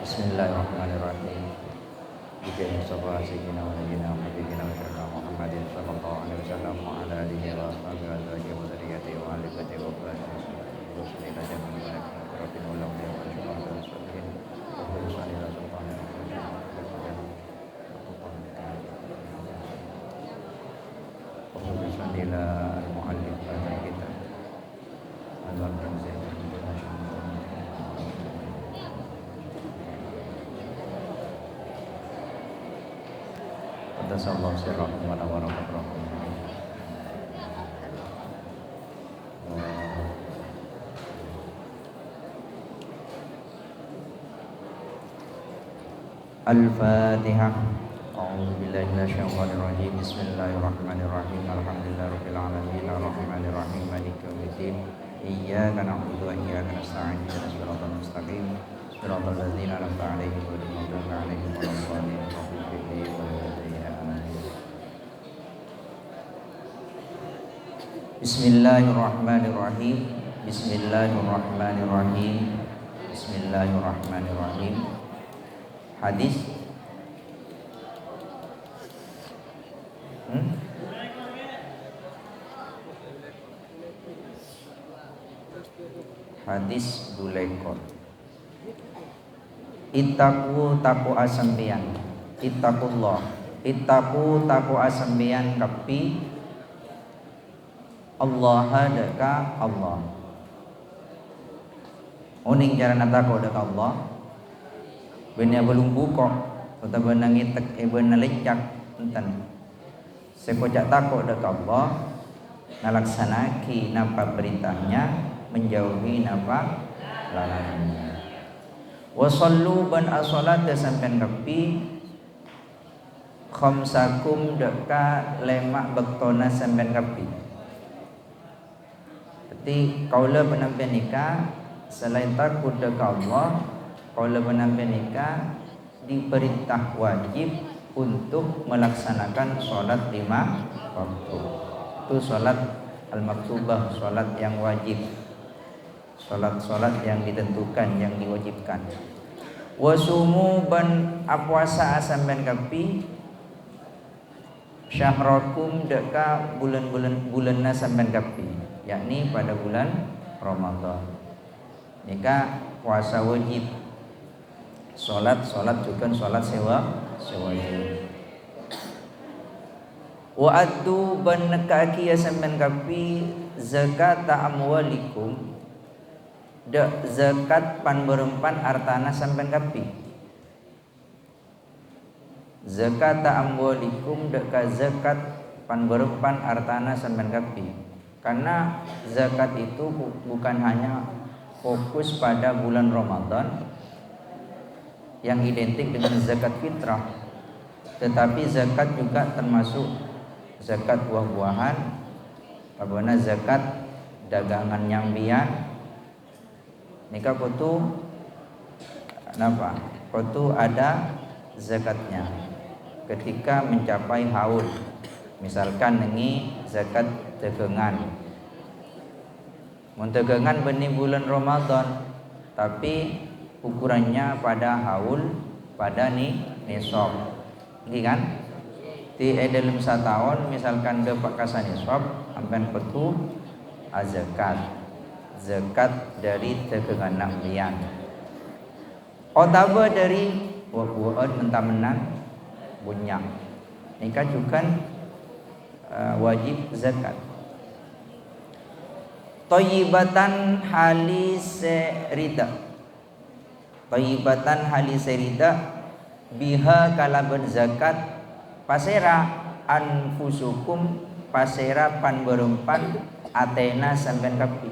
Bismillahirrahmanirrahim. Jika Mustafa Sayyidina wa Nabiina Habibina wa Syarna Muhammadin sallallahu alaihi wasallam wa ala alihi wa ashabihi wa azwajihi wa dzurriyyatihi wa ahli baitihi wa qurrati a'yun ila jami'il malaikati rabbina wa lam yakun syuhada wa salihin wa khulsan ila sultanin wa khulsan ila al-muallif hadzal kitab al-Tanzil. Sallallahu alaihi wa sallam. Al-Fatihah. A'udzu billahi minasyaitonir rajim. Bismillahirrahmanirrahim. Alhamdulillahirabbil alamin arrahmanir rahim maliki yaumiddin. Iyyaka na'budu wa iyyaka nasta'in. Ihdinas siratal mustaqim. Siratal ladzina an'amta 'alaihim ghairil maghdubi 'alaihim waladdallin. Bismillahirrahmanirrahim. Bismillahirrahmanirrahim. Bismillahirrahmanirrahim. Hadis Hadis Dulaikor. Ittaqu taqu asambian. Ittaqullah. Ittaqu taqu asambian kapi Allah deka Allah. Uning jaran atako deka Allah. Benya belum buka atau benang itek bena lecak enten. Sekocak tako deka Allah. Nalaksanaki napa perintahnya, menjauhi napa larangannya. Wasallu ban asolat sampean kapi khamsakum deka lemak bektona sampean kapi. Jadi kaula penampian nikah selain takut dekat Allah, kaula penampian nikah diperintah wajib untuk melaksanakan sholat 5 waktu. Itu sholat al-maktubah, sholat yang wajib, sholat yang ditentukan, yang diwajibkan. Wasumu ban apuasa sampean kapi syahrakum deka bulan sampean kapi, yakni pada bulan Ramadan. Nikah puasa wajib, sholat juga sholat sewajib. Wa addu ban nekaki sampean kapi zakat amwalikum dak zakat pan berempan artana sampean kapi. Zakat amwalikum dak zakat pan berempan artana sampean kapi. Karena zakat itu bukan hanya fokus pada bulan Ramadan yang identik dengan zakat fitrah, tetapi zakat juga termasuk zakat buah-buahan, bagaimana zakat dagangan nyambian. Nikah kutu kenapa? Kutu ada zakatnya ketika mencapai haul. Misalkan nengi zakat tegengan. Mentegengan benih bulan Ramadan, tapi ukurannya pada haul, pada nisab. Nggih kan? Di dalam setahun misalkan dapat kasa nisab, ampen petu zakat dari tegengan naklian. Otaba dari buah-buahan mentah-menang bunyak. Nikah juga wajib zakat. Thayyibatan halise rida. Thayyibatan halise rida biha kalaban zakat pasera anfusukum pasera pan berempan atena sampean kapi.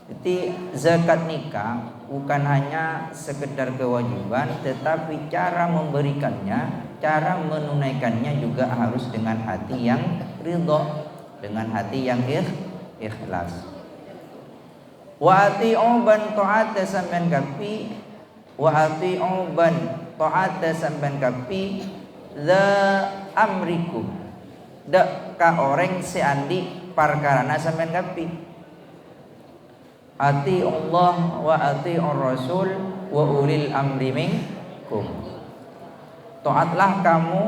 Jadi zakat nikah bukan hanya sekedar kewajiban, tetapi cara memberikannya, cara menunaikannya juga harus dengan hati yang ridha, dengan hati yang ikhlas. Wa ati'u ban ta'ata sampean kapi, wa ati'u ban ta'ata sampean kapi za amrikum. Dak ka orang seandi parkarana sampean kapi. Ati Allah wa ati Rasul wa ulil amri minkum. Taatlah kamu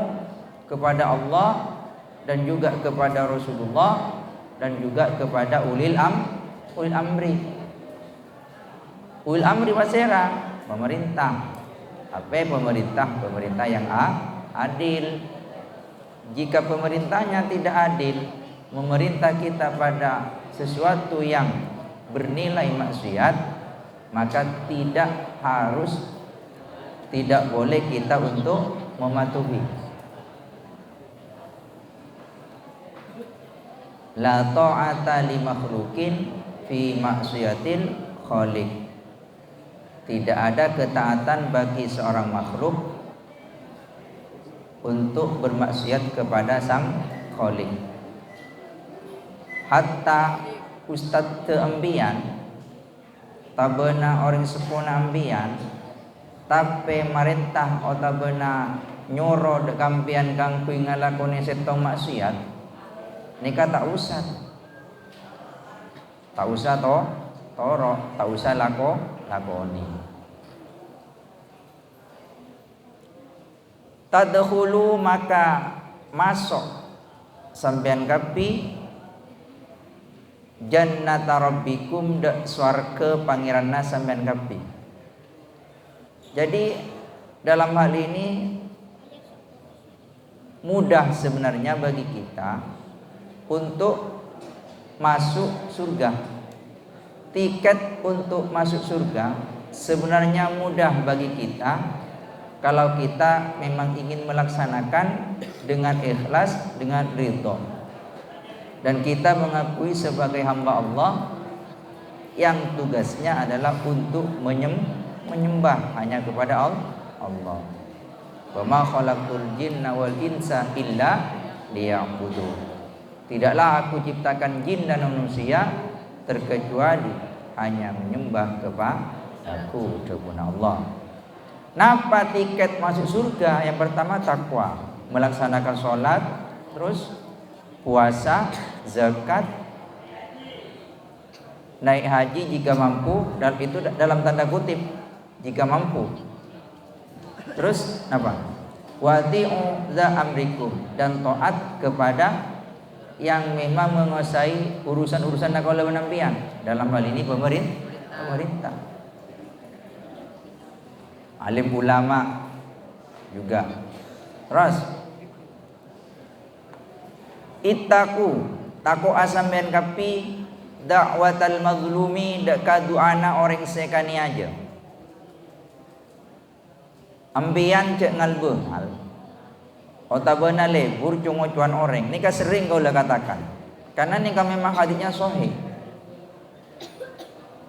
kepada Allah dan juga kepada Rasulullah dan juga kepada ulil amri. Ulil amri wasera, pemerintah. Apa pemerintah yang adil. Jika pemerintahnya tidak adil, memerintah kita pada sesuatu yang bernilai maksiat, maka tidak boleh kita untuk mematuhi. La ta'ata li makhluqin fi maksiatil khaliq. Tidak ada ketaatan bagi seorang makhluk untuk bermaksiat kepada sang khaliq. Hatta ustad teambian tabena orang sepuna ambian tapi marintah otabena nyoro de kampian kang kui ngalakoni setong maksiat nika tak usah lakoni. Tadkhulu maka masuk sampean kapi jannata rabbikum dak swarga pangeranna sampean kapi. Jadi dalam hal ini mudah sebenarnya bagi kita untuk masuk surga. Tiket untuk masuk surga sebenarnya mudah bagi kita kalau kita memang ingin melaksanakan dengan ikhlas, dengan ridho. Dan kita mengakui sebagai hamba Allah yang tugasnya adalah untuk menyembah hanya kepada Allah. Wa ma khalaqtul jinna wal insa illa liya'budun. Tidaklah aku ciptakan jin dan manusia terkecuali hanya menyembah kepadaku, kepada Allah. Napa tiket masuk surga? Yang pertama takwa, melaksanakan sholat, terus puasa, zakat, naik haji jika mampu, dan itu dalam tanda kutip jika mampu. Terus apa? Wati'u za amrikum, dan taat kepada yang memang menguasai urusan-urusan nakaula penampian. Dalam hal ini pemerintah. Alim ulama juga. Terus taku asamben kapi da'watal mazlumi dak kaduana orang sekani aja. Ambian cek ngalbeungal. Otabana lebur cungo-cuan orang. Nika sering kau lah katakan. Karena nika memang hadisnya sahih.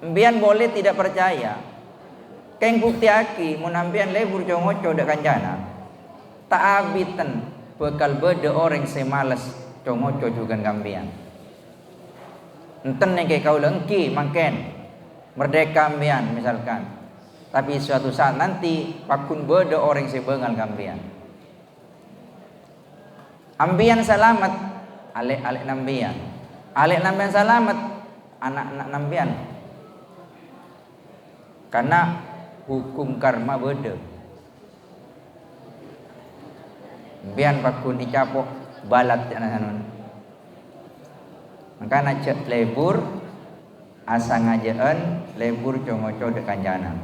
Ambian boleh tidak percaya. Keng bukti aki mun ambian lebur cungo-cuan dak kanjana. Tak abitan bekal bede orang semalas cungo-cuan juga kambian. Enten nek kau lengki mangken merdeka ambian misalkan. Tapi suatu saat nanti pakun bede orang sebengal kambian. Ambian selamat, alek nambian. Alek nambian selamat, anak nambian. Karena hukum karma beda. Ambian pakun dicapok balat anak-anak. Maka cek lebur asa ngajaan lebur congo-congo de kanjana.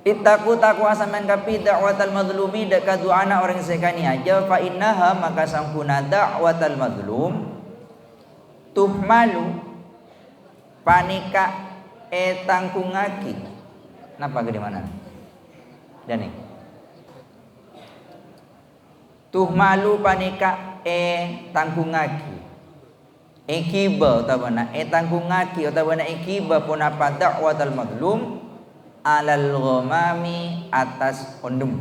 Ittaku takwa asaman kapi da'watal mazlumi deka du'ana orang sekani aja fa innaha maka sampuna da'watal mazlum tuhmalu panika tangkungaki. Napa ke mana? Dani. Tuhmalu panika tangkungaki. Ikiba tabana tangkungaki tabana ikiba pun apa da'watal mazlum alal ghamami atas ondum.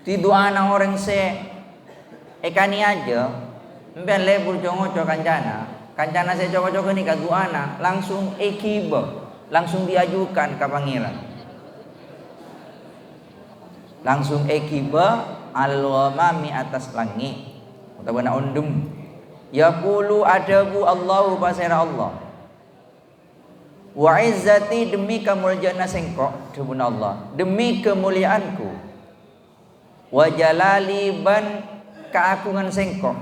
Ti doana orang se ekani aja mben lebur congo-congo kancana se congo-congo ni kaduana langsung ekiba, langsung diajukan ke pangeran. Langsung ekiba alal ghamami atas langit utawa ondum. Yaqulu adabu Allahu pasera Allah. Wa izzati demi kemuliaan sengkok demi Allah, demi kemuliaanku. Wa jalali ban keagungan sengkok,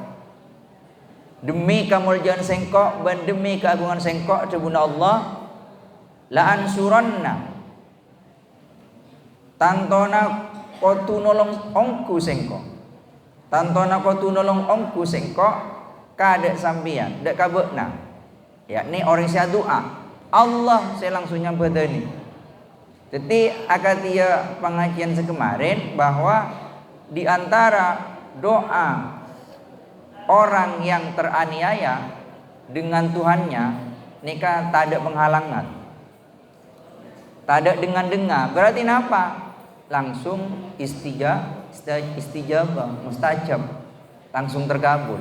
demi kemuliaan sengkok ban demi keagungan sengkok demi Allah. La ansuranna tantona kotu nolong ongku sengkok, tantona kotu nolong ongku sengkok kadek sampian dek kabekna, yakni orang sia doa Allah saya langsung nyambut ini. Jadi akatia pengajian sekemarin bahwa di antara doa orang yang teraniaya dengan Tuhannya nikah tak ada penghalangan, tak ada dengar berarti apa? Langsung istijabah mustajab, langsung terkabul.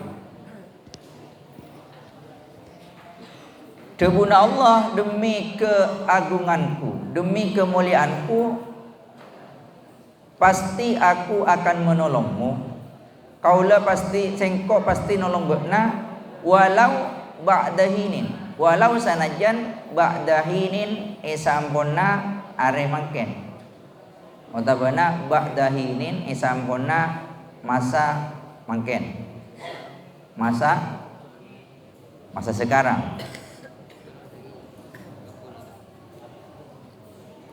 Demi Allah, demi keagunganku, demi kemuliaanku, pasti aku akan menolongmu. Kaulah pasti sengkok pasti nolong bekna, walau ba'dahinin, walau sanajan ba'dahinin esamponna are mangken. Otabana ba'dahinin esamponna masa mangken, masa sekarang.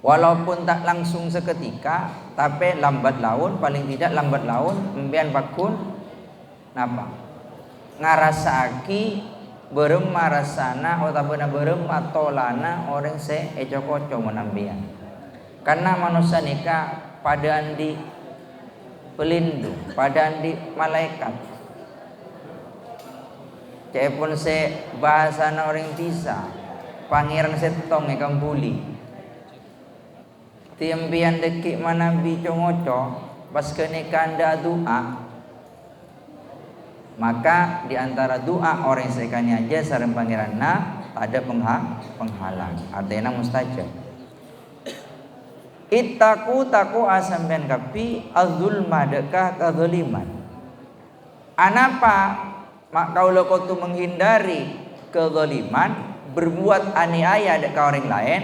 Walaupun tak langsung seketika, tapi lambat laun, paling tidak lambat laun empian bakun napa? Ngarasaki berem marasana otabana berem matolana orang se eco-koco menambian. Karena manusia nikah pada andi pelindung, pada andi malaikat. Cepun se bahasana orang bisa, pangeran setong ekam buli. Tiampian dekik mana bicongoco pas kenikahan da doa, maka diantara doa orang sekanya aja sareng pangeran tak ada penghalang, artinya mustajab. Ittaku taku asamben kapi azulma dekah kezaliman. Anapa mak kaulo kotu menghindari kezaliman, berbuat aniaya dekat orang lain,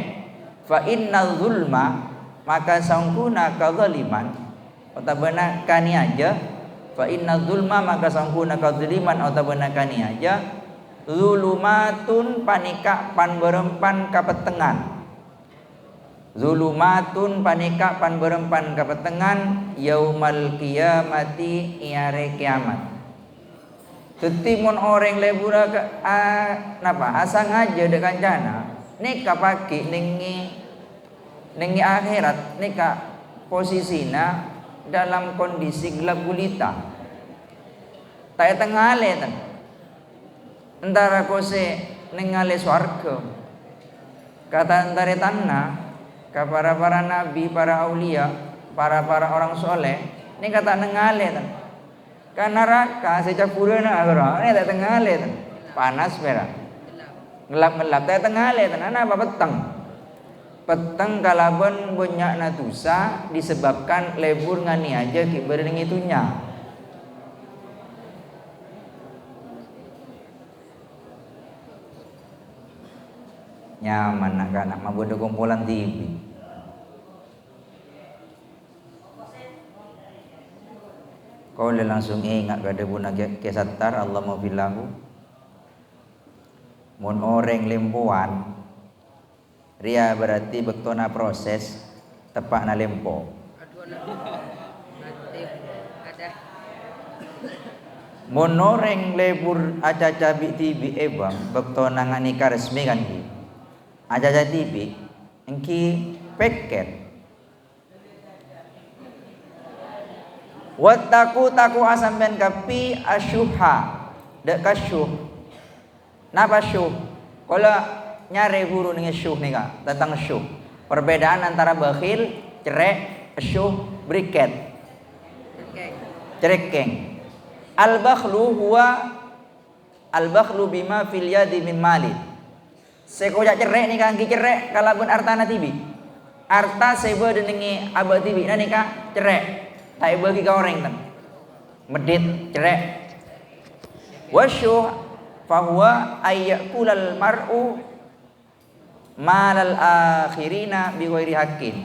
fa inna zulma maka sangkuna kadzaliman otabana kani aja, fa inna zulma maka sangkuna kadzaliman otabana kani aja, zulumatun panika pan berempan kapetengan, zulumatun panika pan berempan kapetengan yaumal qiyamati iare kiamat. Tetimun orang lebura ke napa asang aja de kancana nikah pagi nengi akhirat nikah posisina dalam kondisi gelap gulita. Tak tengale tan. Antara kose nengale swarga. Kata antara tanah ke para nabi, para aulia, para orang soleh, ini kata nengale tan. Karena neraka sejak purana agora, ini tak tengale tan. Panas merah. Gelap-gelap tak tengale tan. Ana apa petang kalaban banyak natusa disebabkan lebur ngani aja kibering itunya. Nyaman anak-anak mabodo kumpulan TV. Kau langsung ingat kada buna kesatar Allah mau bilahu. Mun orang lempoan ria berarti bektona proses tepak na lempo. Monoreng lebur aca-aca tibi ebang bektona nganika resmi kan ki. Aca-aca tibi engki peket. Wattaku taku asamben kapi asyuha dek kasyuh. Napa syuh? Kalau nyari guru dengan syuh nih kak, tentang syuh. Perbedaan antara bakhil, cerek, syuh, briket, cerekeng. Al-bakhlu huwa al-bakhlu bima fil yadi min mali. Sekojak cerek nih kak, cerek kalabun artana tibi. Arta seba denengi abah tibi, nah nih kak cerek. Tak bagi kau orang kan, medit cerek. Wasyuh fahuwa ayyakulal mar'u malal akhirina bi ghairi haqqin.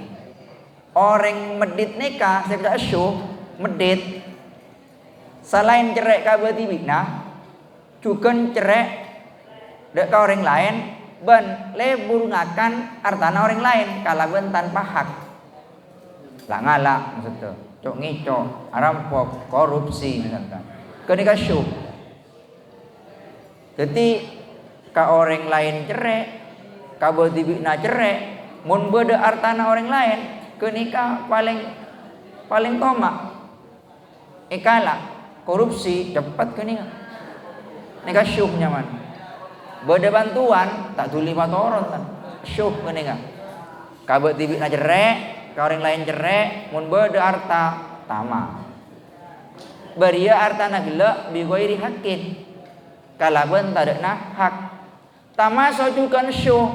Orang medit nikah saya syuh medit selain cerai ka betibina juga cerai dek ka orang lain ben lebur ngakan hartana orang lain kalaban tanpa hak. Lah ngalak maksudnya cok ngicok rampok korupsi misalkan kenika syuh. Jadi ka orang lain cerai ka betibina cerai mun beda hartana orang lain kenika paling tomak ikala korupsi cepat kenika nika syuh nyaman beda bantuan tak tuli patoron tan syuh kenika kabeh tibina cerek ka orang lain cerek mun beda harta tama beria hartana geuleuh bi ghairi haqqin kalaban tadana hak tama sojukan syuh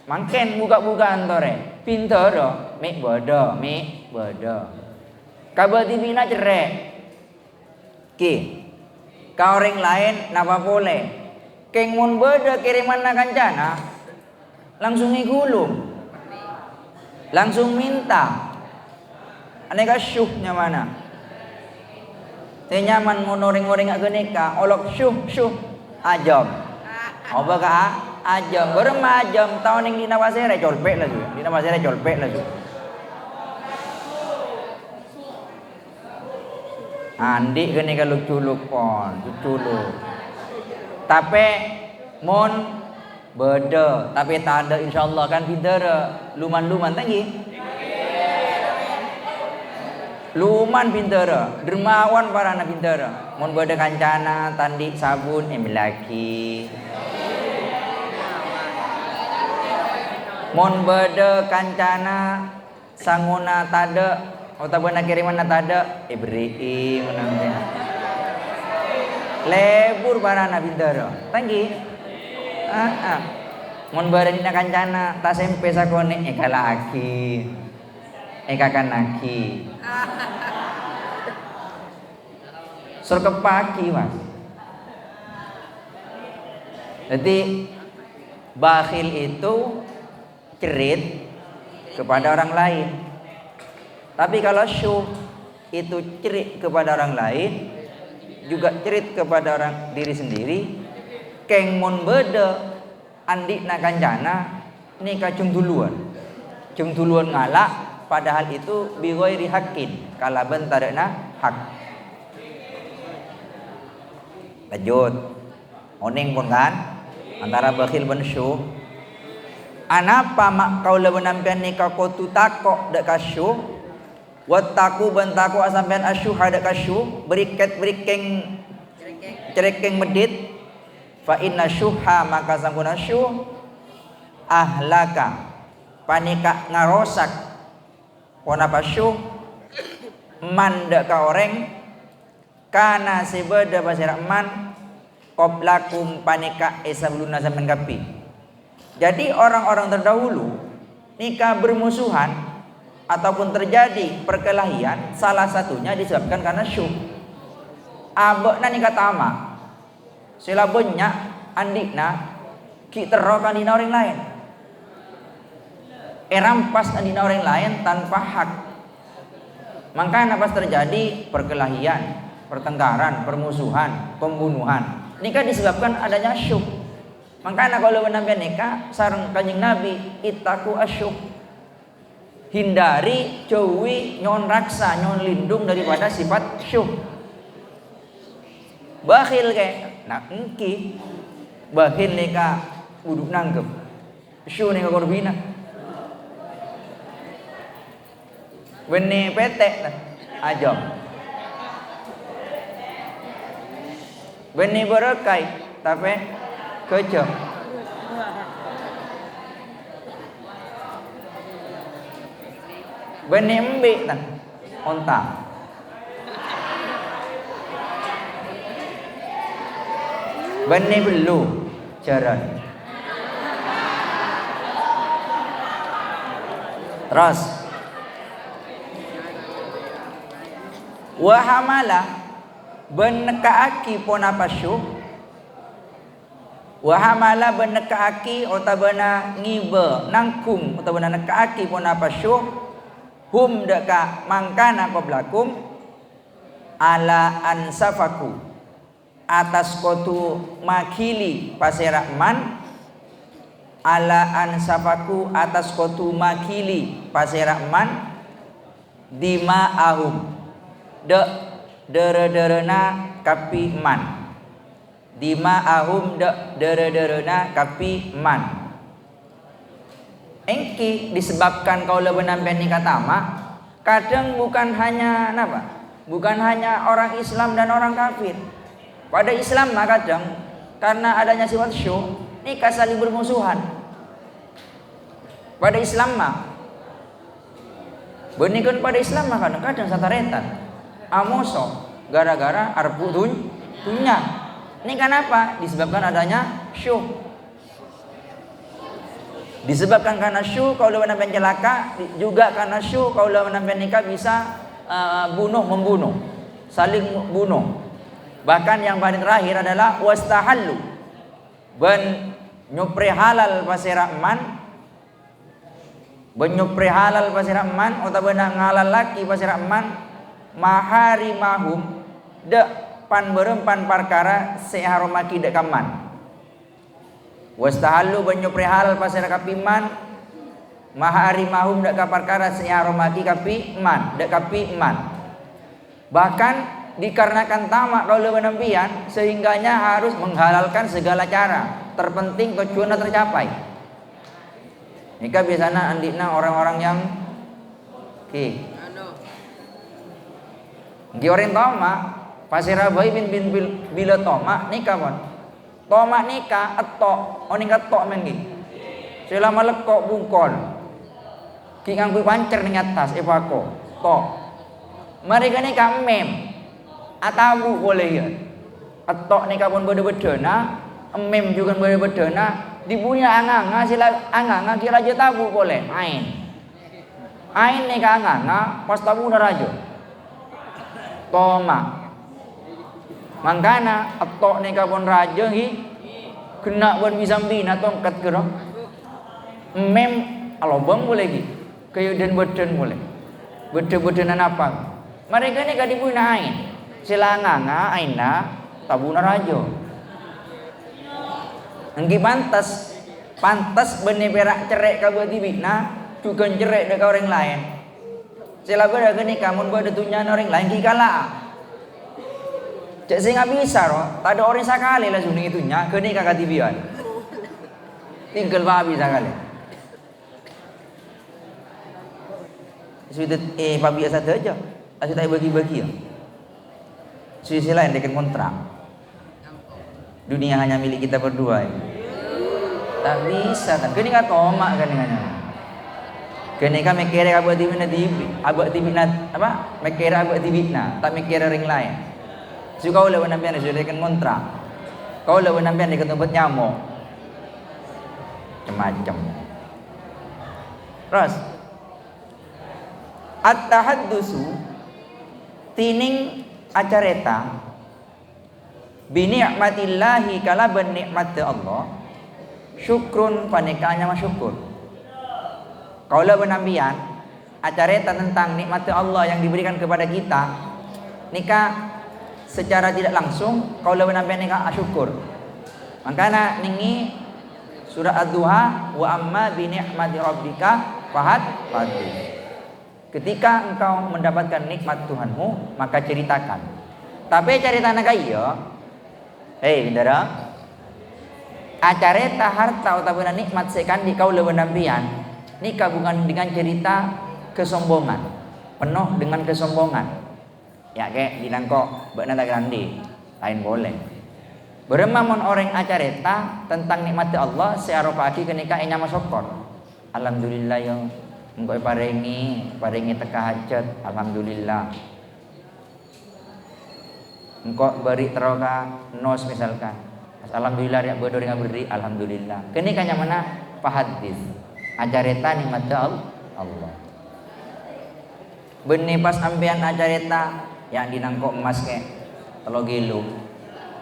mangken buka-bukaan tore pinter mik bodo kabeh tibina cerek ki ka orang lain napa boleh keng mun beda kiriman na kancana langsung ngigulung langsung minta aneka syuhnya mana teh nyaman mun orang-orang ngak genika olok syuh ajam apa ka ajam berema ajam tahun ning dina pasere colpek lagi dina pasere colpek lagi andi genika luculuk pon luculuk tapi mon beda tapi tak ada insyaallah kan pinter luman tadi luman pinter dermawan parana pinter mon beda kancana tandi sabun laki mon beda kancana sanguna tada otabana kiriman tada beri menang lebur parana pinter tanggi mon bareng na kancana ta sempe sakone laki kanaki sur kepaki mas jadi bakhil itu cerit kepada orang lain tapi kalau syuh itu cerit kepada orang lain juga cerit kepada orang diri sendiri keng mon beda andi na kancana nikah cung duluan ngalak padahal itu bi ghairi haqqin kalaban tadana hak lanjut oning pun kan antara bakhil ben syuh anapa mak kaula benampian nikah kotu takok dak kasyuh wattaku bantaku asampian asyuh dak kasyuh berikeng cerekeng medit fa inna syuha maka sangkuna syuh ahlaka panika ngarosak ponapa syuh manda ka orang kana sebeda pasira man qablakum panika sebelumna sampean kapi. Jadi orang-orang terdahulu nikah bermusuhan ataupun terjadi perkelahian salah satunya disebabkan karena syuh. Abekna nikah tama sila banyak andikna ki terokan dina orang lain rampas dina orang lain tanpa hak makanya pas terjadi perkelahian pertengkaran permusuhan pembunuhan nikah disebabkan adanya syuh makanya kalau menampian nikah sareng kanjeng Nabi ittaku asyuh hindari jauhi nyon raksa nyon lindung daripada sifat syuh bakhil kayak nah engki bakhil nikah uduk nanggep syuh nikah korbina beni petek ajam beni berekai tapi kejam beni embik nah onta beni belu jaran terus wahamala benekaaki pon apa syuh wa hamala benekaaki otabana ngibe nangkum otabana nekaaki pon apa syuh hum deka mangkana qablakum ala ansafaku atas kotu makili paserakman ala ansafaku atas kotu makili paserakman dima ahum dere-derena kapi man dima ahum dere-derena kapi man engki disebabkan kau lebenampian nikah tamak kadang bukan hanya apa bukan hanya orang Islam dan orang kafir pada Islam mah kadang karena adanya sifat syuh nikah saling bermusuhan pada Islam mah benikun pada Islam mah kadang-kadang sataretan amoso gara-gara arpu tunya ini kenapa disebabkan adanya syuh disebabkan karena syuh kalau menampian celaka juga karena syuh kalau menampian nikah bisa membunuh saling bunuh bahkan yang paling terakhir adalah wastahallu ben nyupre halal pasirakman benyupre halal pasirakman atau benang halal laki pasirakman mahari mahum de pan berempan perkara seharomaki de kaman wastahallu benyupre halal pasirakapiman mahari mahum de perkara seharomaki kapi man de kapi man bahkan dikarenakan tamak kalau menempian sehingganya harus menghalalkan segala cara terpenting tujuannya tercapai nikah biasanya andikna orang-orang yang orang tamak pasirabai bin bila tamak nikah pun tamak nikah etok oning etok mengi selama lekok bungkol kingang pancer ning atas evako tok mereka nikah mem atabu boleh ya etok nikah pun beda-bedana mem juga beda-bedana dibunya anganga sila anganga kira aja tabu boleh ain nikah anganga pas tabu narajo toma mangkana etok nikah pun raja hi kena pun bisa bina tongkat kira mem alobang boleh gi kayu dan beden boleh beda-bedanan apa mereka nikah dibunya ain silanganga aina tabuna rajo engki pantas benih perak cerek ka buat tibina juga cerek dekat orang lain sila beda gini kamu buat tunyan orang lain ki kala cek sing bisa roh tak ada orang sakali lah suning itunya gini kakak tibian tinggal babi sakali sudah babi asal aja asal tak bagi-bagi ya sisi lain dengan kontrak dunia hanya milik kita berdua ya. Tak bisa kan kini kan tomak kan dengannya kini kan mikir abak tibina apa mikir abak tibina tak mikir orang lain so kau lawan nampian sudah dengan kontrak kau lawan nampian di tempat nyamuk macam-macam terus at-tahaddusu tining acareta bini'matillahi kala benikmat Allah syukrun panikanya masyukur kaulah penampian acareta tentang nikmat Allah yang diberikan kepada kita nikah secara tidak langsung kaulah penampian nikah syukur makanya ningi surah ad-duha wa amma bini'mati rabbika fahadits ketika engkau mendapatkan nikmat Tuhanmu maka ceritakan tapi cerita naga iya bindara acareta harta utawa nikmat sekandi kau leuweun nampian nikah bukan dengan cerita kesombongan penuh dengan kesombongan ya kayak dinangko beuna tak grande lain boleh beremamun orang acareta tentang nikmat Allah searopaki kenika enya masokor alhamdulillah ya engkau paringi teka hajat alhamdulillah engkau beri teroka nos misalkan alhamdulillah ya bodoh dengan beri alhamdulillah kini kanya mana fahadits acareta nikmat Allah benih pas ampian acareta yang dinangkok emas ke telur kilo.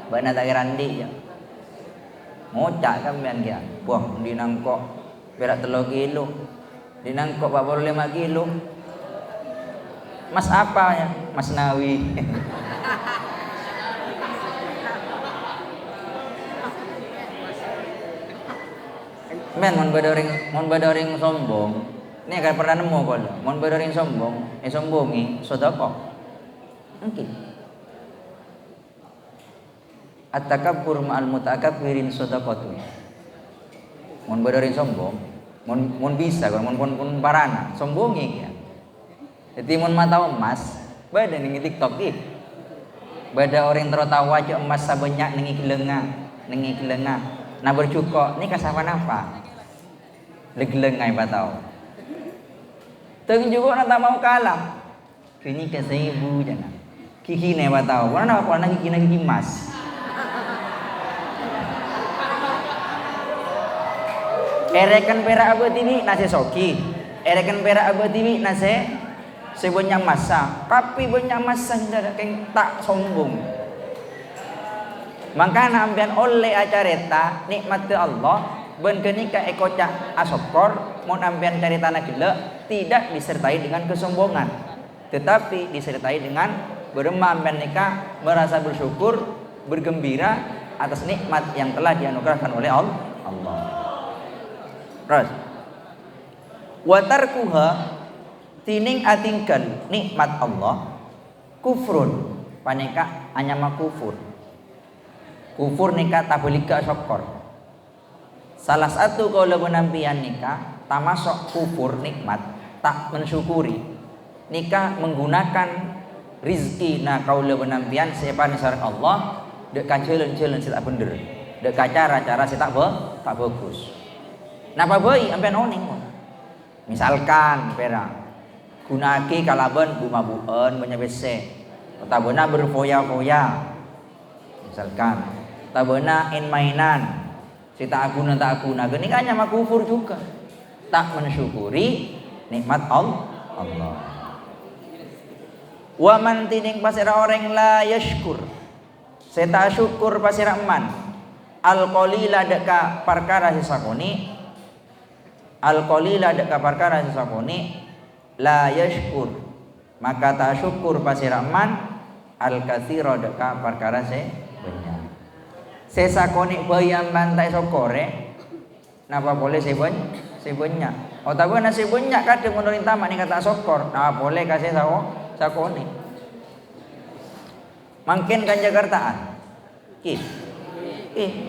Bana tak randi ya. Ngocak kan bian dia. Buang di nangkok berak telur kilo. Di nangkok 45 kilo. Mas apa ya? Mas Nawi. Men mon badoring sombong. Ini akan pernah nemu kalau mon badoring sombong, sombongi sedekah. Mungkin. At-takabbur ma'al mutakabbirin sedekatu. Mon badoring sombong, mon bisa kalau mon parana, sombongi ya. Jadi mon mata emas, bada ning TikTok ih. Bada orang tertawa aja emas sabanyak nengi kelenga. Nah bercuko, ini kasapan apa? Legelengai batau. Teng juga nak tak mau kalah. Kini ke 1000 jangan. Kiki ne batau. Mana apa nak kiki mas. Erekan perak abad ini nasi soki. Erekan perak abad ini nasi sebanyak masa. Tapi banyak masa tidak tak sombong. Maka nampian oleh acareta nikmat Allah. Ben kenika ekocak asokor mun ambian carita gila tidak disertai dengan kesombongan, tetapi disertai dengan beremah ambian nikah merasa bersyukur, bergembira atas nikmat yang telah dianugerahkan oleh Allah. Terus watarkuha tining atingkan nikmat Allah kufrun paneka anyama kufur nikah tabulika syukur. Salah satu kalau penampian nikah tamasok kufur nikmat tak mensyukuri nikah menggunakan rizki na kaula penampian siapa nisar Allah dek kacelan tak bener dek cara tak bagus. Napa bayi ampean oning misalkan pera gunaki kalaban bumabuan banyak bese tabona berfoya-foya misalkan tabona in mainan si tak akuna gini kan nyama kufur juga tak mensyukuri nikmat Allah. Wa man tining pasira orang la yashkur seta syukur pasira man al qalila deka perkara sisakoni la yashkur maka tak syukur pasira man al katsira deka perkara banyak. Sesakoni bayang bantai sokore, napa boleh sebanyak? Oh tapi na sebanyak kadang menurut tamak ni kata sokor, napa boleh kasih sakoni? Mungkin kan Jakartaan,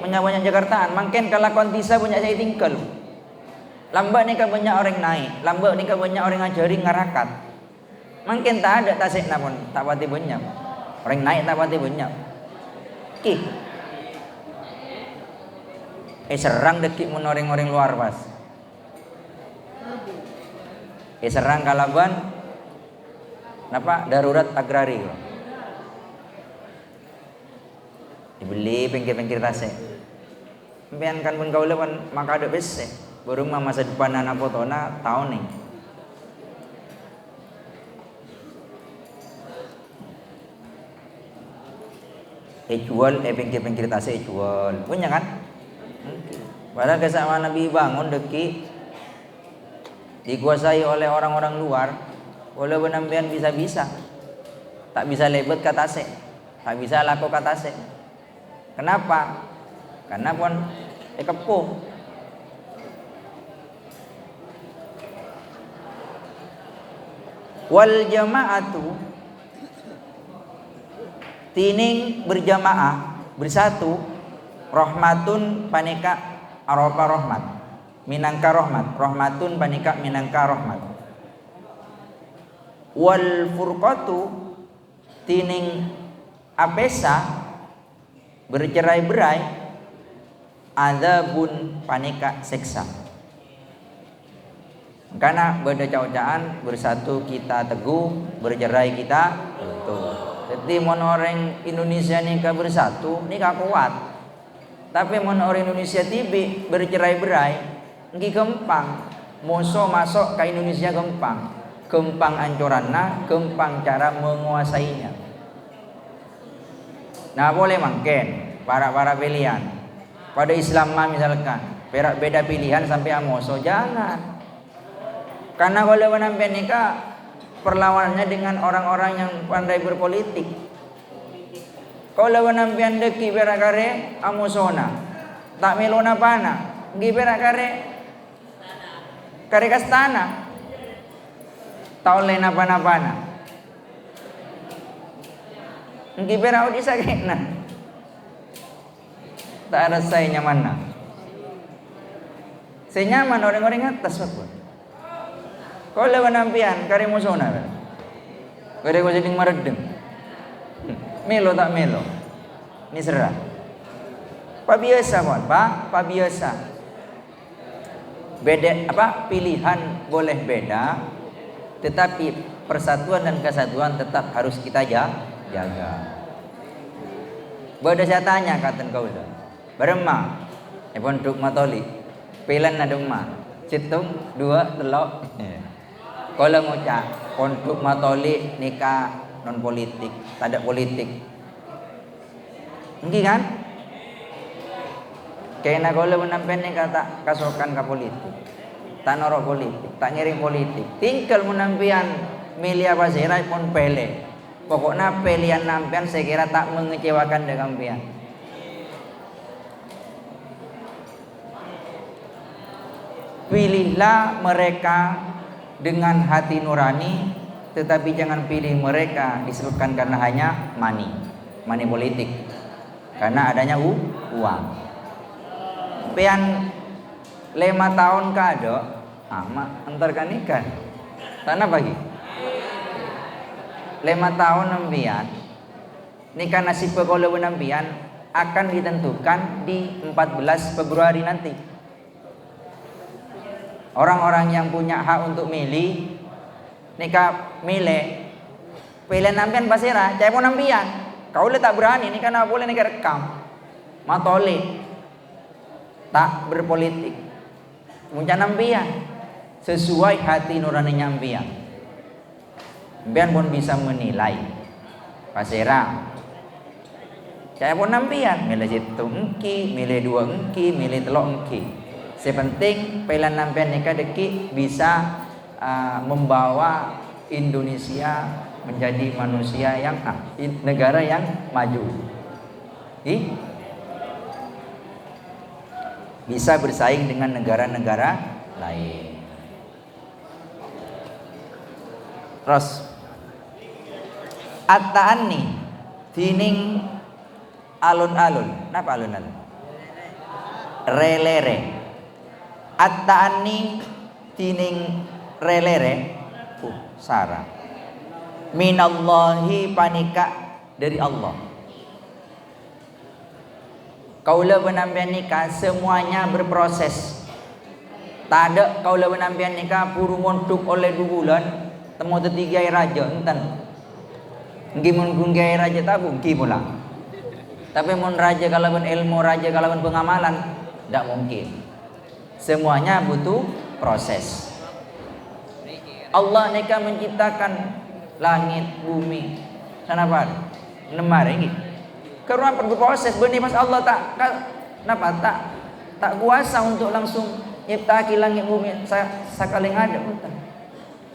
banyak Jakartaan. Mungkin kalau kontisa punya saya tinggal, lambat ni kan banyak orang naik, lambat ni kan banyak orang ngajari ngarakat. Mungkin tak ada tasik napun, tak pati banyak. Orang naik tak pati banyak. Serang dekik mun orang-orang luar pas. Serang kalaban napa darurat agrari. Dibeli pinggir-pinggir tasik. Sampean kan pun kaula kan maka ada bese. Baru masa depan anak fotona tahun nih. Jual pinggir-pinggir tasik jual. Punya kan? Padahal kesamaan Nabi bangun deki dikuasai oleh orang-orang luar, oleh penampian bisa-bisa, tak bisa lebet ke tasik, tak bisa laku ke tasik. Kenapa? Karena pun kepo. Wal jama'atu tining berjamaah bersatu rahmatun paneka aropa rahmat minangka rahmatun panika minangka rahmat wal furqatu tining apesa bercerai-berai adzabun panika seksa. Karena beda cawcaan bersatu kita teguh, bercerai kita betul. Jadi mon orang Indonesia nikah bersatu nikah kuat. Tapi mon orang Indonesia tibi bercerai-berai nggih gampang. Musuh masuk ke Indonesia gampang. Gampang ancuranna, gampang cara menguasainya. Nah boleh mungkin para pilihan. Pada Islam mah misalkan perak beda pilihan sampai amoso jangan. Karena kalau menampian nikah perlawanannya dengan orang-orang yang pandai berpolitik. Kalau menampian deki perak kare amosona, tak melona pana, gi perak kare kastana, tak oleh napa-napana. Gi perak udi sakitna. Tak ada saya nyaman nak. Saya nyaman orang-orang atas apa? Kau lawan nampian kari musona kan? Kau kau jadi meredeng. Melo tak melo. Ini serah. Pak biasa kon, pak biasa. Beda apa? Pilihan boleh beda, tetapi persatuan dan kesatuan tetap harus kita jaga. Bodoh saya tanya kata kau dah. Berema, untuk matoli, pilihan ada emak, citung dua telok. Kalau ngucap untuk matoli nikah non politik, tak ada politik, mungkin kan? Kena kalau menampen nikah tak kasukan ke politik, tak norok politik, tak ngiring politik, tinggal menampian milih apa sih pun pele. Pokoknya pilihan nampian saya kira tak mengecewakan dengan pian. Pilihlah mereka dengan hati nurani, tetapi jangan pilih mereka disebabkan karena hanya money politik, karena adanya uang. Pian 5 tahun kado, antarkan ikan, tanah bagi 5 tahun nampian, nikah nasib kalau nampian akan ditentukan di 14 Februari nanti. Orang-orang yang punya hak untuk milih nikah milih pilihan nampian pasira cai pun nampian kau le tak berani nikah nak boleh nikah rekam matole tak berpolitik punya nampian sesuai hati nurani nampian biar pun bisa menilai pasira cai pun nampian milih situ engki milih dua engki milih telok engki. Sepenting pilihan nampian nikah deki bisa membawa Indonesia menjadi manusia yang negara yang maju. Bisa bersaing dengan negara-negara lain. Terus at-ta'anni tining alun-alun. Napa alun-alun? Relere. At-ta'anni tining relere sara minallahi panika dari Allah. Kaula penampian nikah semuanya berproses. Tak ada kaula penampian nikah puru montuk oleh 2 bulan temu ketiga raja enten. Nggih mun gunggay raja tabung ki pula. Tapi mun raja kalawan ilmu, raja kalawan pengamalan tidak mungkin. Semuanya butuh proses. Allah nikah menciptakan langit, bumi, kenapa? Nemar ini. Karena berproses benih pas Allah tak kuasa untuk langsung nyiptaki langit bumi sakaling ada.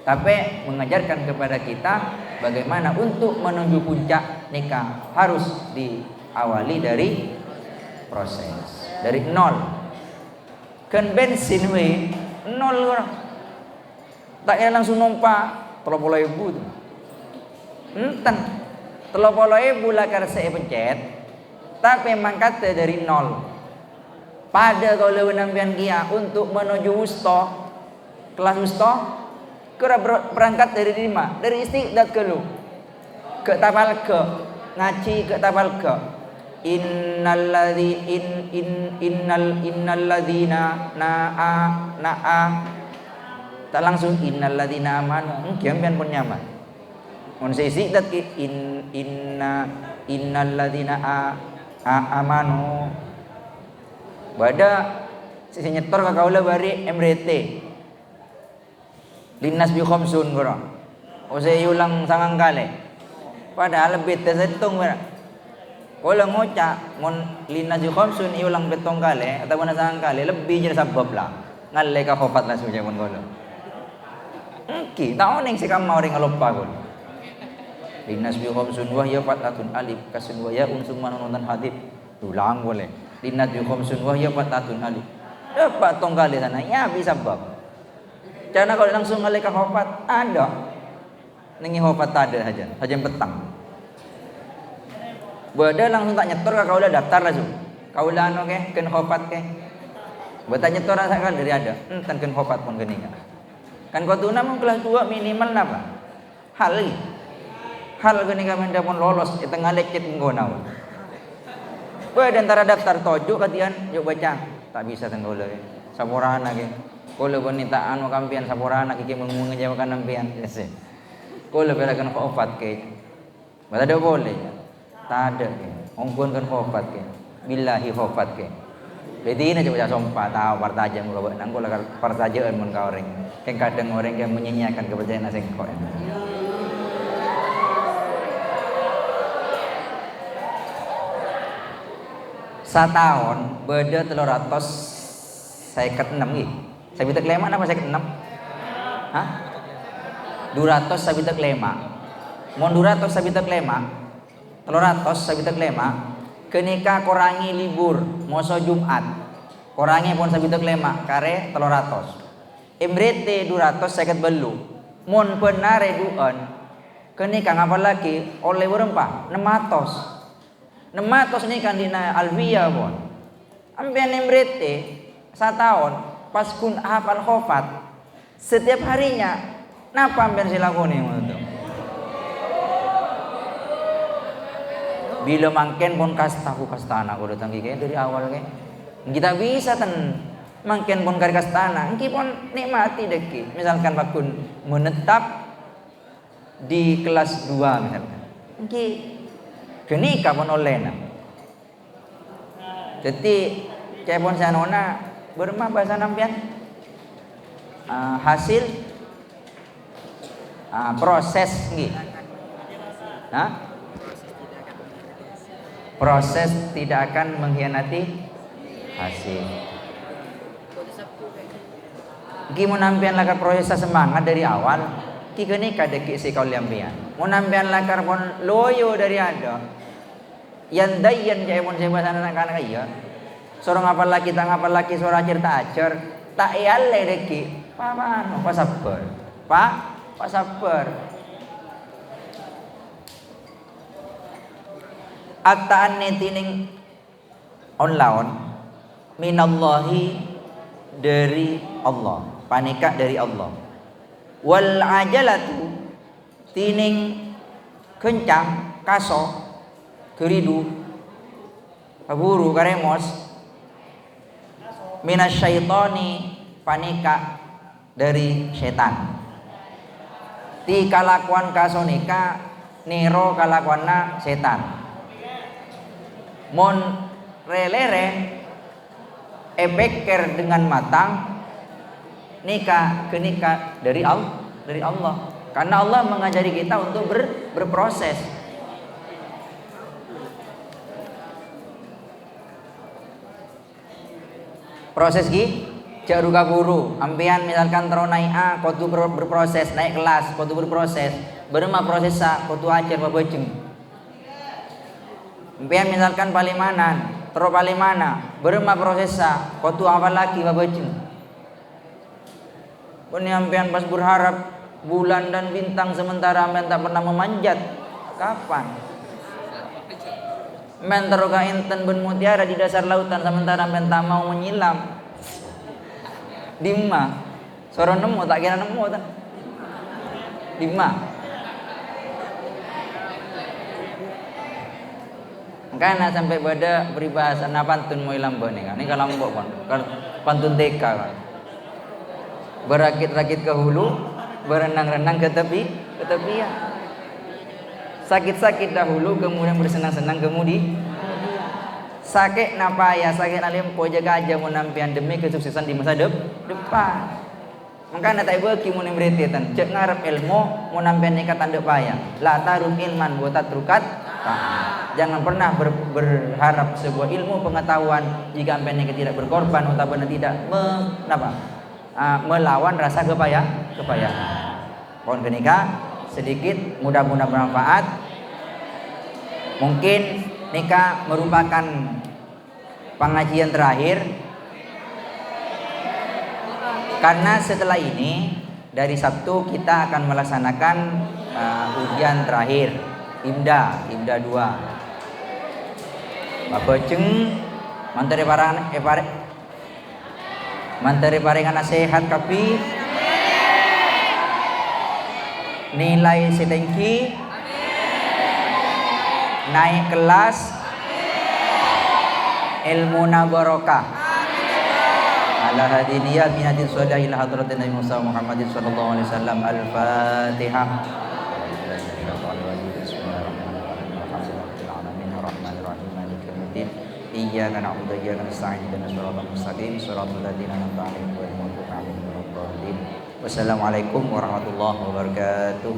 Tapi mengajarkan kepada kita bagaimana untuk menuju puncak nikah harus diawali dari proses, dari nol. Kan bensin we 0 orang. Tak ya langsung numpak 30.000 tu. Enten 30.000 lah karena saya pencet. Tapi memang kata dari 0. Pada kalau nampian kia untuk menuju wusta, kelas wusta, kira berangkat dari lima, dari istiqdat ke lu, ke tapal ke, ngaji ke tapal ke. Innalladzina na'a tak langsung innalladzina amanu kiampian pun nyaman mun sisi dat innalladzina amanu bada sisi nyetor ka kaula bari MRT linnas bi khamsun gora o saya ulang sangang kali padahal lebih tersetung bara Kalau ngocak mon lina ju khamsun iulang betong kali atau mana sang kali lebih jadi sebab lah. Ngalle ka khofat lah suja mon kolo. Tahu neng si kamu orang lupa kolo. Linas bi khamsun wa ya fatatun alif kasun wa ya unsum manunun hadib. Ulang boleh. Linas bi khamsun wa ya fatatun alif. Dapat tong kali sana ya bisa sebab. Karena kalau langsung ngalle ka khofat ada. Nengi khofat ada aja petang. Bada langsung tak nyetor ka kaulah daftar lah su. Kaulah anu ke ken khofat ke. Bada nyetor asalkan dari ada. Enten ken khofat pun geuning. Kan kotuna mung kelas 2 minimal napa? Hal geuning ka menda pun lolos eta ngalecet nggona. Bada antara daftar tojo katian yuk baca. Tak bisa tenggola ke. Saporana ke. Kole wanita anu kampian saporana kiki mengejawakan nampian. Yes. Kole berakan khofat ke. Bada ada boleh. Tak ada ke. Ongkon kan khofat ke. Billahi khofat ke. Jadi ini coba sompa tahu partaja muka buat nangkul agar partajaan mun kau orang. Yang kadang orang yang menyanyiakan kepercayaan asing kau. Satahun beda 356 gitu. Saya bitak lema apa saya ke-6? Hah? 200 saya bitak lema. Mon 200 saya bitak lema. 300 saya bitak lema. Kenika korangi libur moso Jumat. Korangi pun saya bitak lema kare 300. Imrete 200 saya ket belu. Mon penare duan. Kenika ngapa lagi oleh berempah 600. 600 ni kan dina alvia pun. Ampian imrete 1 tahun pas kun hafal khofat setiap harinya napa ampian silakoni ngono. Bila mangken pun kastana kudu tangki ke dari awal ke. Kita bisa ten mangken pun kari kastana, engki pun nikmati deki. Misalkan bakun menetap di kelas 2 misalkan. Engki kenika pun olehna. Jadi kayak pun sanona bermah bahasa nampian hasil proses nggih. Proses tidak akan mengkhianati hasil. Ki mun nampian lakar proses semangat dari awal, ki kenika deki si kaul lampian. Mun nampian lakar pun loyo dari ada. Yan dayan jaya pun saya bahasa anak-anak iya. Sorong ngapal laki tak ngapal laki suara cerita ajar tak iale deki paman apa sabar pak sabar ataan netining onlaon minallahi dari Allah panika dari Allah wal ajalatu tining kencang kaso keridu paburu karemos minasyaitoni panika dari setan. Ti kalakuan kasonika nero kalakuanna setan. Mon relere ebeker dengan matang nikah kenika dari Allah. Karena Allah mengajari kita untuk berproses. Proses jaru guru ampian misalkan teronai A kotu berproses naik kelas kotu berproses berema prosesa kotu ajar babajeng ampian misalkan palimanan tero palimana berema prosesa kotu apa lagi babajeng puni ampian pas berharap bulan dan bintang sementara ampian tak pernah memanjat kapan men teroga enten ben mutiara di dasar lautan sementara men tak mau menyilam. Dimma. Soro nemu tak kira nemu ta. Dimma. Makanya sampai pada peribahasa na pantun mo ilang bone kan. Ini kalau mbok kon. Pantun TK kan. Berakit-rakit ke hulu, berenang-renang ke tepian. Sakit-sakit dahulu, kemudian bersenang-senang kemudian sakit napaya, sakit nalimpo jaga aja menampian demi kesuksesan di masa depan. Makanya tak ibu ki munim retetan, cek ngarep ilmu menampian nikah tanda paya. La tarum ilman buat tatrukat Jangan pernah berharap sebuah ilmu pengetahuan jika ampenan tidak berkorban atau tidak melawan rasa kepayahan. Pohon kenika sedikit mudah-mudahan bermanfaat. Mungkin nikah merupakan pengajian terakhir, karena setelah ini dari Sabtu kita akan melaksanakan ujian terakhir IMDA 2. Bapak Ceng manteri paringan nasihat kapi nilai setengki naik kelas ilmu barokah ala hadiniyah binati sholahil hadratin Nabi Muhammad sallallahu alaihi wasallam. Al-Fatihah. Iyyaka na'budu wa iyyaka nasta'in ihdinas siratal mustaqim siratal ladzina an'amta 'alaihim ghairil maghdubi 'alaihim waladdallin. Wassalamualaikum warahmatullahi wabarakatuh.